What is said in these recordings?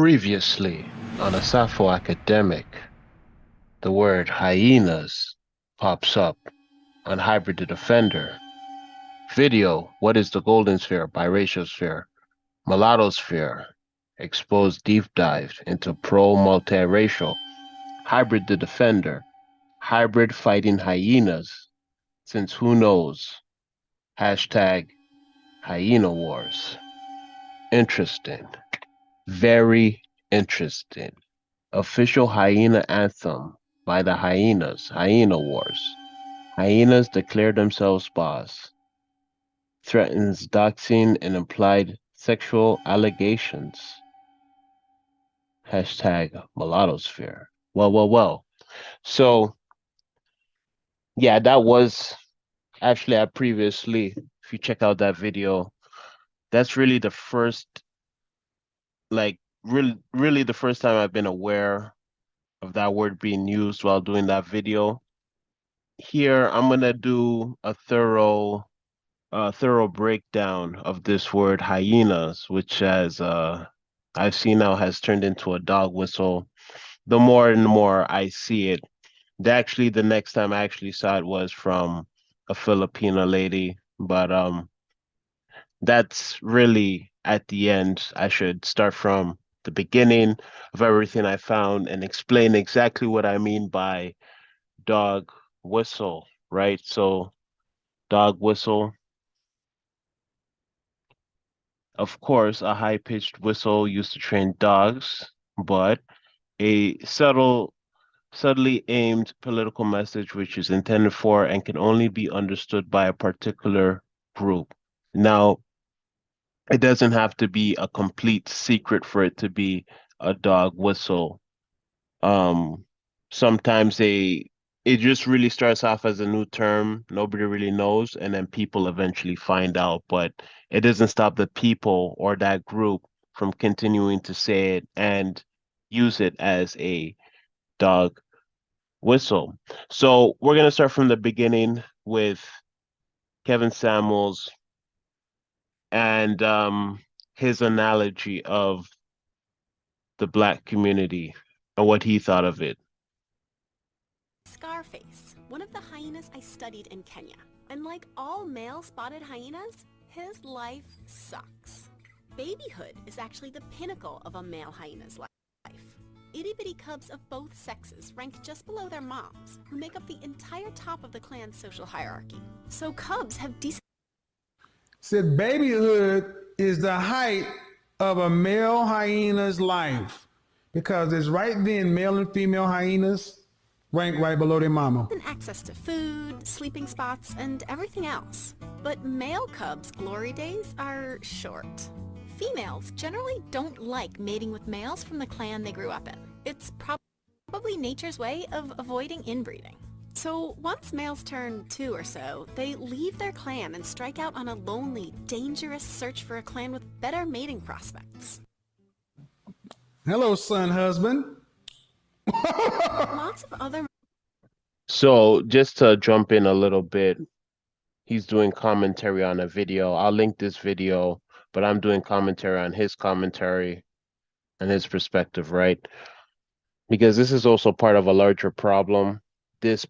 Previously, on a Sappho academic, the word hyenas pops up on Hybrid the Defender. Video, what is the Goldensphere, BiracialSphere, MulattoSphere, exposed deep dive into Pro-Multiracial, Hybrid the Defender, hybrid fighting hyenas, since who knows, hashtag hyena wars. Interesting. Very interesting. Official hyena anthem by the Hyenas, Hyena Wars. Hyenas declare themselves boss. Threatens doxing and implied sexual allegations. Hashtag MulattoSphere. Well. So, yeah, that was actually I previously, if you check out that video, that's really the first, really the first time I've been aware of that word being used while doing that video. Here, I'm gonna do a thorough breakdown of this word hyenas, which has I've seen now has turned into a dog whistle. The more and more I see it, the next time I actually saw it was from a Filipina lady, but that's really at the end. I should start from the beginning of everything I found and explain exactly what I mean by dog whistle, right? So, dog whistle, of course, a high-pitched whistle used to train dogs, but a subtly aimed political message which is intended for and can only be understood by a particular group. Now, it doesn't have to be a complete secret for it to be a dog whistle. Um, sometimes it just really starts off as a new term, nobody really knows, and then people eventually find out, but it doesn't stop the people or that group from continuing to say it and use it as a dog whistle. So we're gonna start from the beginning with Kevin Samuels and his analogy of the Black community and what he thought of it. Scarface, one of the hyenas I studied in Kenya. And like all male spotted hyenas, his life sucks. Babyhood is actually the pinnacle of a male hyena's life. Itty-bitty cubs of both sexes rank just below their moms, who make up the entire top of the clan's social hierarchy. So cubs have decent... Said babyhood is the height of a male hyena's life because it's right then male and female hyenas rank right below their mama. access to food, sleeping spots, and everything else. But male cubs' glory days are short. Females generally don't like mating with males from the clan they grew up in. It's probably nature's way of avoiding inbreeding. So once males turn 2 or so, they leave their clan and strike out on a lonely, dangerous search for a clan with better mating prospects. Hello, son, husband. Lots of other... So just to jump in a little bit, he's doing commentary on a video. I'll link this video, but I'm doing commentary on his commentary and his perspective, right? Because this is also part of a larger problem, this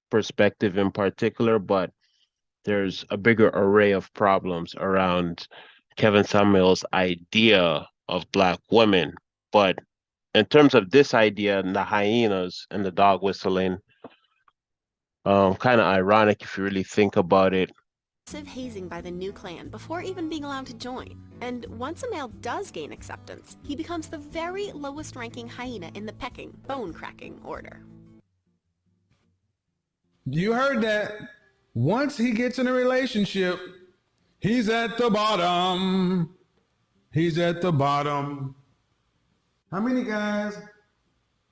perspective in particular, but there's a bigger array of problems around Kevin Samuel's idea of Black women. But in terms of this idea and the hyenas and the dog whistling, kind of ironic if you really think about it. Hazing by the new clan before even being allowed to join. And once a male does gain acceptance, he becomes the very lowest ranking hyena in the pecking, bone-cracking order. You heard that. Once he gets in a relationship, he's at the bottom. He's at the bottom. How many times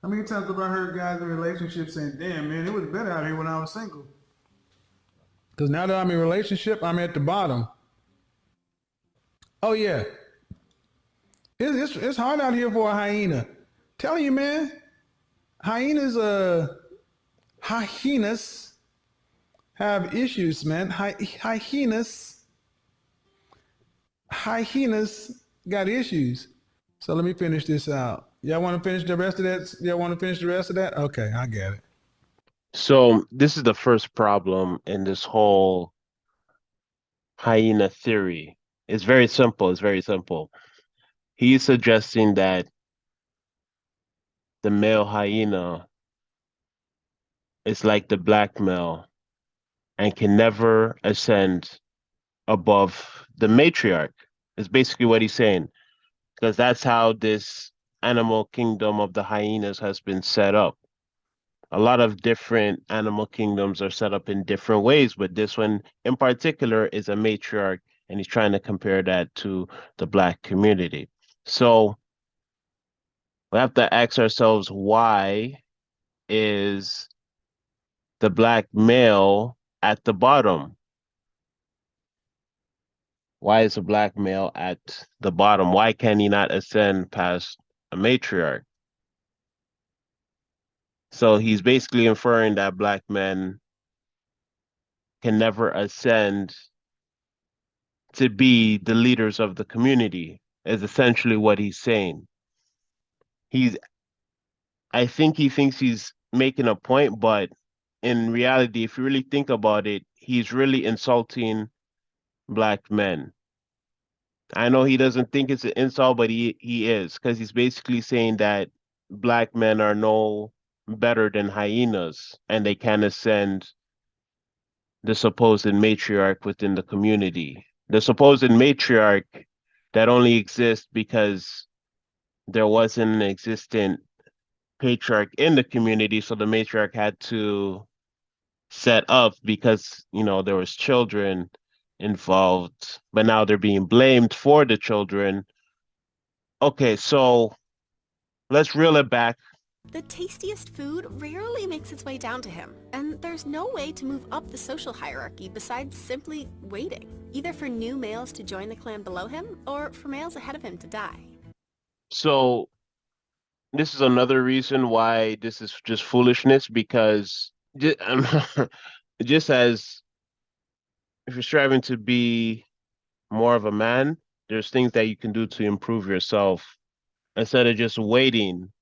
have I heard guys in relationships saying, damn, man, it was better out here when I was single? Because now that I'm in a relationship, I'm at the bottom. Oh, yeah. It's hard out here for a hyena. Telling you, man, hyenas have issues, man. Hyenas got issues. So let me finish this out. Y'all want to finish the rest of that? Y'all want to finish the rest of that? Okay, I get it. So this is the first problem in this whole hyena theory. It's very simple. It's very simple. He's suggesting that the male hyena is like the black male and can never ascend above the matriarch. Is basically what he's saying, because that's how this animal kingdom of the hyenas has been set up. A lot of different animal kingdoms are set up in different ways, but this one in particular is a matriarch, and he's trying to compare that to the black community. So we have to ask ourselves, why is the black male at the bottom? Why is a black male at the bottom? Why can he not ascend past a matriarch? So he's basically inferring that black men can never ascend to be the leaders of the community, is essentially what he's saying. He's, I think he thinks he's making a point, but in reality, if you really think about it, he's really insulting black men. I know he doesn't think it's an insult, but he is, because he's basically saying that black men are no better than hyenas and they can ascend the supposed matriarch within the community. The supposed matriarch that only exists because there wasn't an existent patriarch in the community, so the matriarch had to set up because, there was children involved, but now they're being blamed for the children. Okay, so let's reel it back. The tastiest food rarely makes its way down to him, and there's no way to move up the social hierarchy besides simply waiting, either for new males to join the clan below him or for males ahead of him to die. So this is another reason why this is just foolishness, because just as if you're striving to be more of a man, there's things that you can do to improve yourself instead of just waiting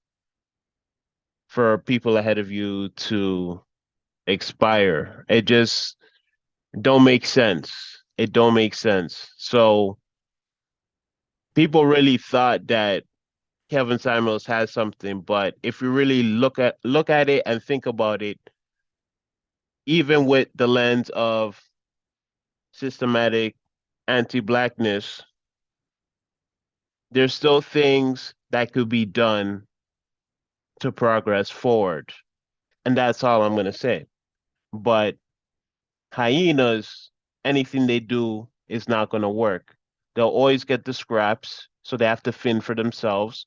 for people ahead of you to expire. It just don't make sense. It don't make sense. So people really thought that Kevin Samuels has something, but if you really look at it and think about it, even with the lens of systematic anti-blackness, there's still things that could be done to progress forward. And that's all I'm going to say. But hyenas, anything they do is not going to work. They'll always get the scraps, so they have to fend for themselves.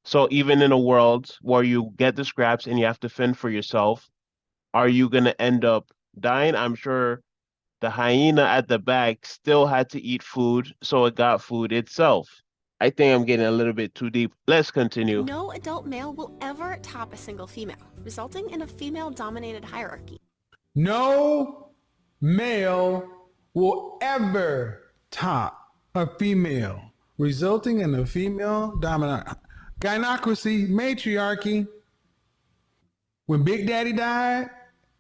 So even in a world where you get the scraps and you have to fend for yourself, are you going to end up dying? I'm sure the hyena at the back still had to eat food, so it got food itself. I think I'm getting a little bit too deep. Let's continue. No adult male will ever top a single female, resulting in a female-dominated hierarchy. No male will ever top a female, resulting in a female dominant gynocracy, matriarchy. When Big Daddy died,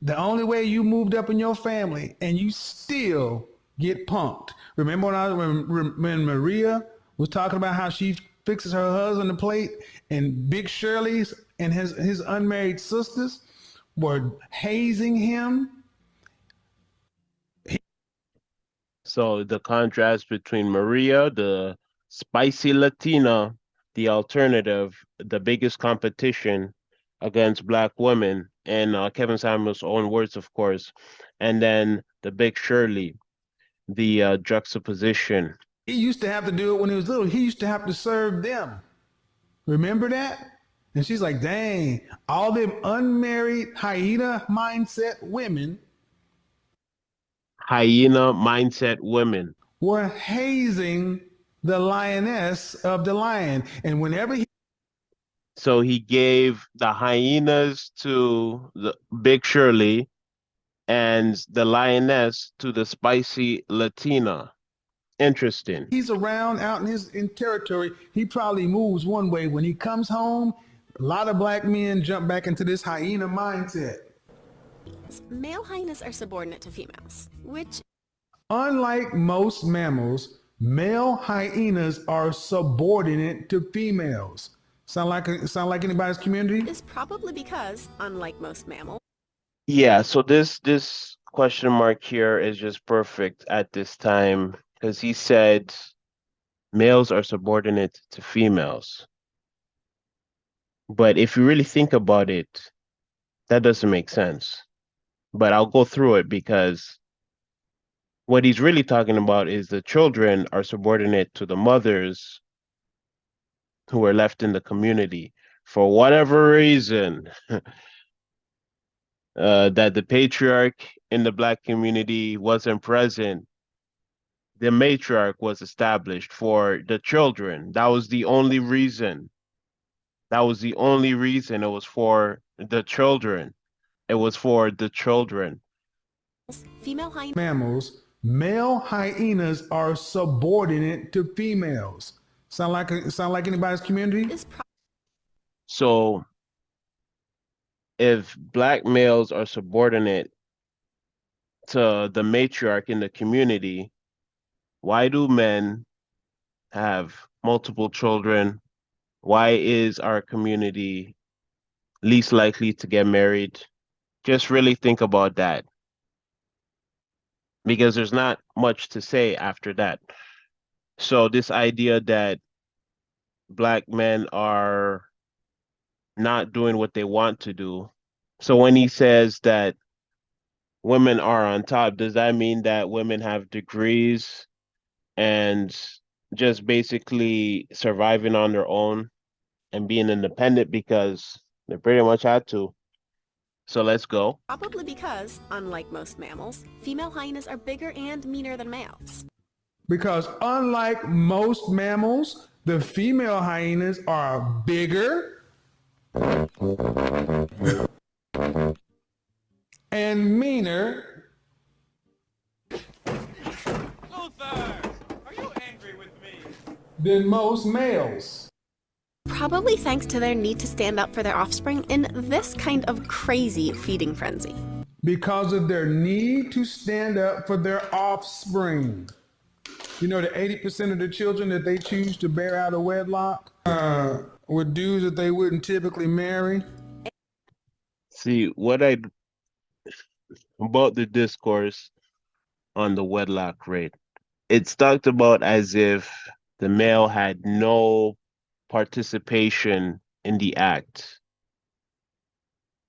the only way you moved up in your family and you still get punked. Remember when Maria was talking about how she fixes her husband the plate, and Big Shirley's and his unmarried sisters were hazing him? So the contrast between Maria, the spicy Latina, the alternative, the biggest competition against black women, and Kevin Samuel's own words, of course, and then the Big Shirley, the juxtaposition. He used to have to do it when he was little. He used to have to serve them. Remember that? And she's like, dang, all them unmarried hyena mindset women Hyena mindset women. were hazing the lioness of the lion. And whenever he So he gave the hyenas to the Big Shirley and the lioness to the spicy Latina. Interesting. He's around out in territory. He probably moves one way. When he comes home, a lot of black men jump back into this hyena mindset. Male hyenas are subordinate to females, which Unlike most mammals, male hyenas are subordinate to females. Sound like anybody's community? is probably because, unlike most mammals, Yeah, so this question mark here is just perfect at this time because he said males are subordinate to females. But if you really think about it, that doesn't make sense. But I'll go through it because what he's really talking about is the children are subordinate to the mothers who are left in the community for whatever reason. That the patriarch in the black community wasn't present, the matriarch was established for the children. That was the only reason. That was the only reason. It was for the children. It was for the children. female hyenas Mammals, male hyenas are subordinate to females. Sound like anybody's community? is So if black males are subordinate to the matriarch in the community, why do men have multiple children? Why is our community least likely to get married? Just really think about that. Because there's not much to say after that. So this idea that black men are not doing what they want to do. So when he says that women are on top, does that mean that women have degrees and just basically surviving on their own and being independent because they pretty much had to? So let's go. probably because, unlike most mammals, female hyenas are bigger and meaner than males. Because unlike most mammals, the female hyenas are bigger and meaner than most males. Probably thanks to their need to stand up for their offspring in this kind of crazy feeding frenzy. Because of their need to stand up for their offspring. You know, the 80% of the children that they choose to bear out of wedlock with dudes that they wouldn't typically marry. See, what I about the discourse on the wedlock rate. It's talked about as if the male had no participation in the act.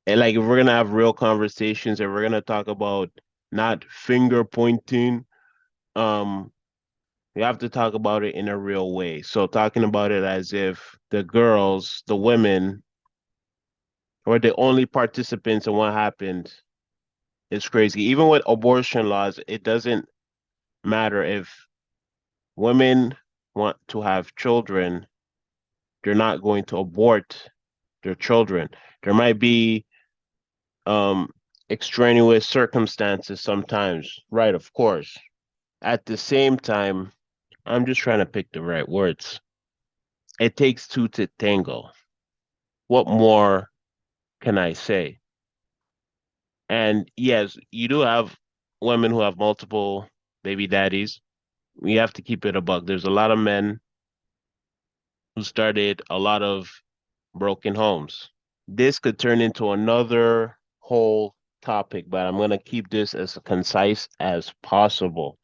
And like if we're gonna have real conversations and we're gonna talk about not finger pointing, we have to talk about it in a real way. So talking about it as if the girls, the women, were the only participants in what happened is crazy. Even with abortion laws, it doesn't matter if women want to have children, they're not going to abort their children. There might be extraneous circumstances sometimes, right? Of course. At the same time, I'm just trying to pick the right words. It takes two to tango. What more can I say? And yes, you do have women who have multiple baby daddies. We have to keep it a buck. There's a lot of men who started a lot of broken homes. This could turn into another whole topic, but I'm going to keep this as concise as possible.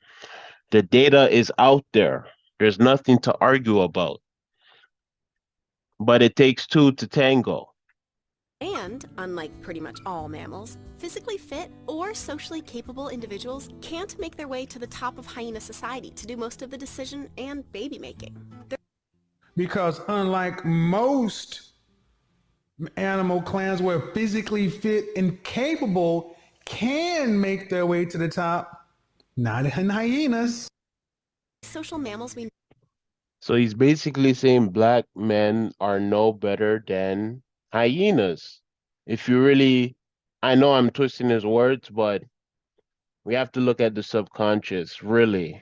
The data is out there. There's nothing to argue about. But it takes two to tango. And, unlike pretty much all mammals, physically fit or socially capable individuals can't make their way to the top of hyena society to do most of the decision and baby making. Because unlike most animal clans where physically fit and capable can make their way to the top, not in hyenas. Social mammals we So he's basically saying black men are no better than hyenas. If you really, I know I'm twisting his words, but we have to look at the subconscious, really.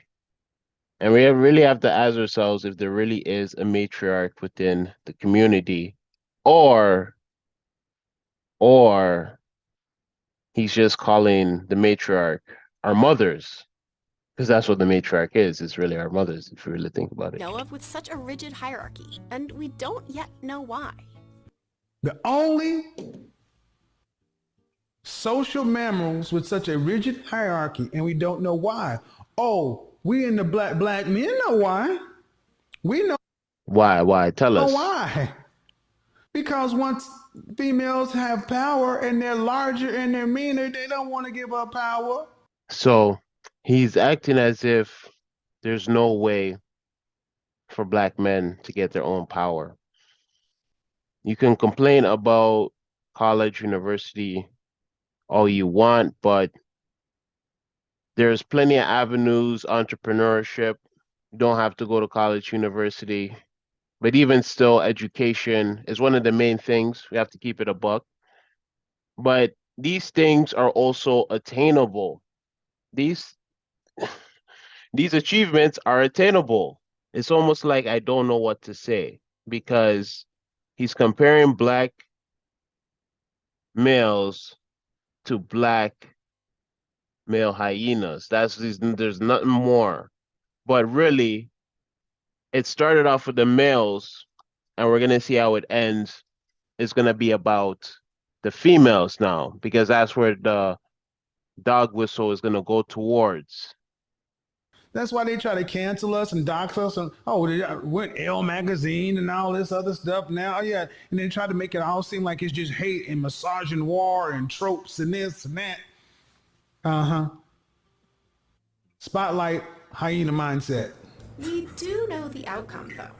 And we really have to ask ourselves if there really is a matriarch within the community, or or he's just calling the matriarch our mothers, because that's what the matriarch is. It's really our mothers, if you really think about it. Know of with such a rigid hierarchy, and we don't yet know why. The only social mammals with such a rigid hierarchy, and we don't know why. Oh, we in the black men know why. We know Why? Tell us. why. Because once females have power and they're larger and they're meaner, they don't want to give up power. So he's acting as if there's no way for black men to get their own power. You can complain about college, university, all you want, but there's plenty of avenues, entrepreneurship. You don't have to go to college, university. But even still, education is one of the main things. We have to keep it a buck. But these things are also attainable. These these achievements are attainable. It's almost like I don't know what to say, because he's comparing black males to black male hyenas. There's nothing more. But really, it started off with the males, and we're gonna see how it ends. It's gonna be about the females now, because that's where the dog whistle is gonna go towards. That's why they try to cancel us and dox us. And we're in Elle magazine and all this other stuff now. Yeah, and they try to make it all seem like it's just hate and misogynoir and tropes and this and that. Spotlight hyena mindset. We do know the outcome, though.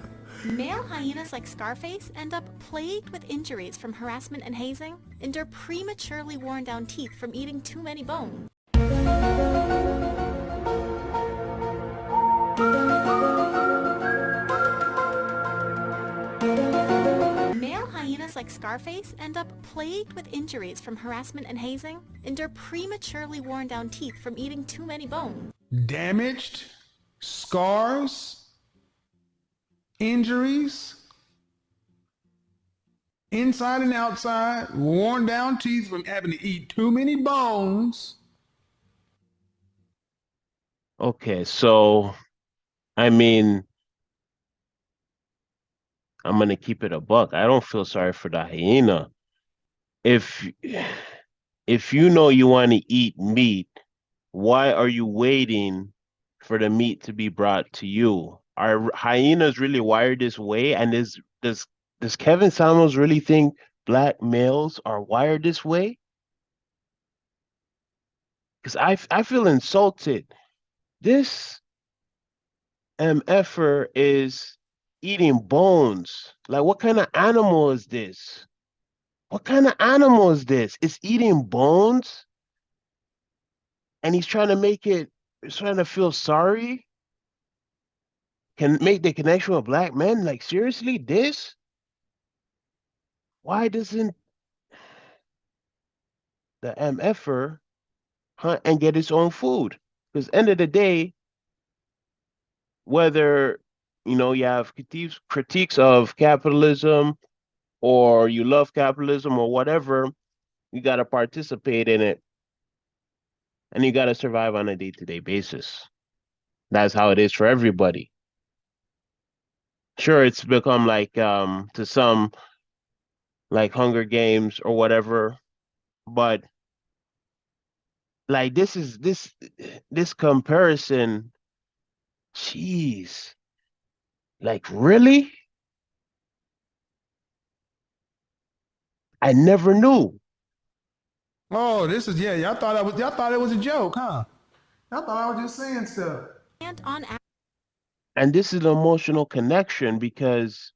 Male hyenas like Scarface end up plagued with injuries from harassment and hazing, endure prematurely worn down teeth from eating too many bones. Male hyenas like Scarface end up plagued with injuries from harassment and hazing, endure prematurely worn down teeth from eating too many bones. Damaged, scars, injuries, inside and outside, worn down teeth from having to eat too many bones. Okay, so I mean, I'm gonna keep it a buck. I don't feel sorry for the hyena. If if you know you want to eat meat, why are you waiting for the meat to be brought to you? Are hyenas really wired this way? And does Kevin Samuels really think black males are wired this way? Because I feel insulted. This MFer is eating bones. Like, what kind of animal is this? What kind of animal is this? It's eating bones, and he's trying to he's trying to feel sorry, can make the connection with black men. Like, seriously, this? Why doesn't the MFer hunt and get his own food? Because end of the day, whether you have critiques of capitalism, or you love capitalism, or whatever, you got to participate in it, and you got to survive on a day-to-day basis. That's how it is for everybody. Sure, it's become like to some like Hunger Games or whatever, but like this comparison, jeez, like really? I never knew. Oh, this is y'all thought it was a joke, huh? Y'all thought I was just saying stuff. And on average, And this is an emotional connection, because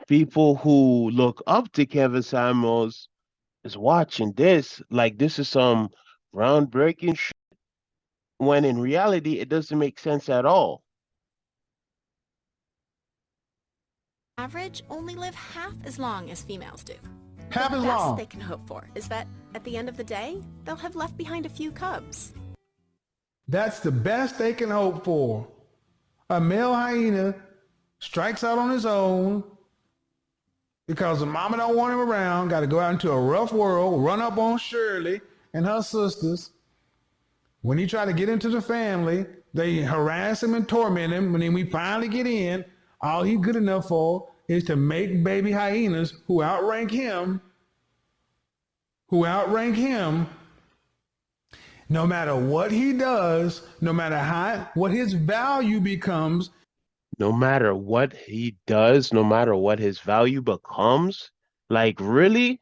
people who look up to Kevin Samuels is watching this like this is some groundbreaking shit, when in reality it doesn't make sense at all. only live half as long as females do. Half The as best long. they can hope for is that, at the end of the day, they'll have left behind a few cubs. That's the best they can hope for. A male hyena strikes out on his own because the mama don't want him around, got to go out into a rough world, run up on Shirley and her sisters. When he try to get into the family, they harass him and torment him. When we finally get in, all he's good enough for is to make baby hyenas who outrank him, no matter what he does, no matter what his value becomes. No matter what he does, no matter what his value becomes, like really,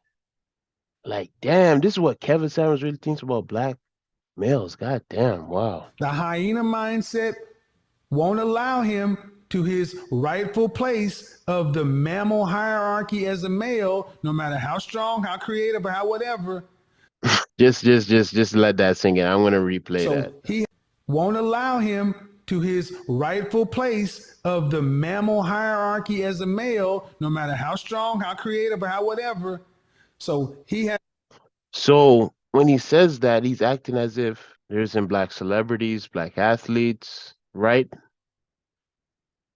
like damn, this is what Kevin Samuels really thinks about black males. God damn, wow. The hyena mindset won't allow him to his rightful place of the mammal hierarchy as a male, no matter how strong, how creative, or how whatever. Just let that sink in. I'm gonna replay So that. he won't allow him to his rightful place of the mammal hierarchy as a male, no matter how strong, how creative, or how whatever. So he has. So when he says that, he's acting as if there isn't black celebrities, black athletes, right?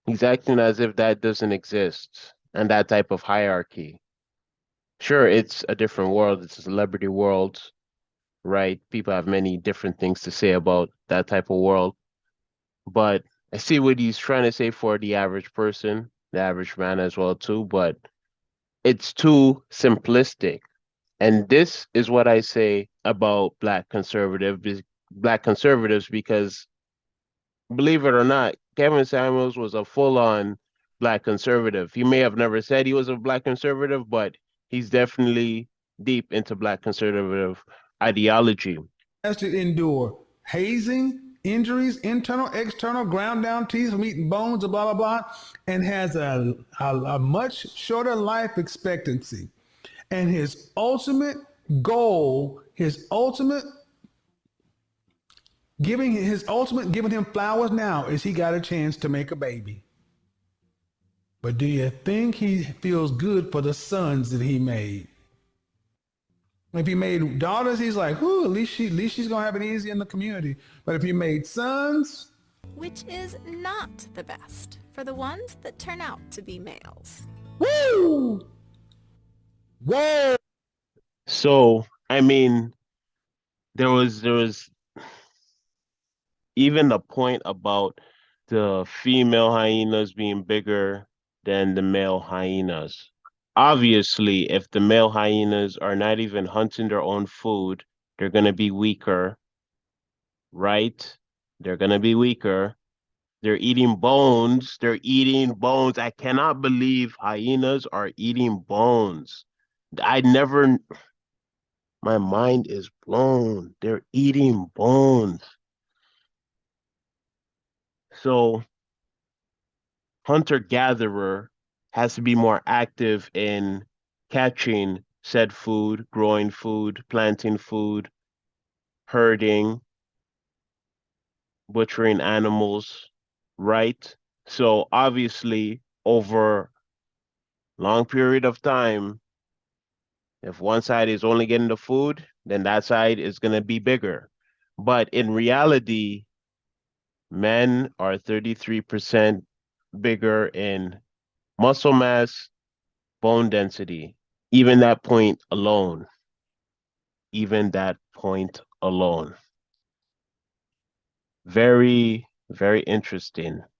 He's acting as if that doesn't exist and that type of hierarchy. Sure, it's a different world, it's a celebrity world, right? People have many different things to say about that type of world. But I see what he's trying to say for the average person, the average man as well too, but it's too simplistic. And this is what I say about black conservatives, because believe it or not, Kevin Samuels was a full-on black conservative. He may have never said he was a black conservative, but he's definitely deep into black conservative ideology. Has to endure hazing, injuries, internal, external, ground down teeth from eating bones, blah, blah, blah, and has a much shorter life expectancy. And his ultimate goal, giving him flowers now is he got a chance to make a baby. But do you think he feels good for the sons that he made? If he made daughters, he's like, "Ooh, at least she's gonna have it easy in the community." But if he made sons, which is not the best for the ones that turn out to be males. woo, whoa. So, I mean, there was even the point about the female hyenas being bigger than the male hyenas. Obviously, if the male hyenas are not even hunting their own food, they're going to be weaker, right? They're going to be weaker. They're eating bones. They're eating bones. I cannot believe hyenas are eating bones. I never, my mind is blown. They're eating bones. So hunter-gatherer has to be more active in catching said food, growing food, planting food, herding, butchering animals, right? So obviously, over long period of time, if one side is only getting the food, then that side is going to be bigger. But in reality, men are 33% bigger in muscle mass, bone density. Even that point alone, even that point alone. Very, very interesting.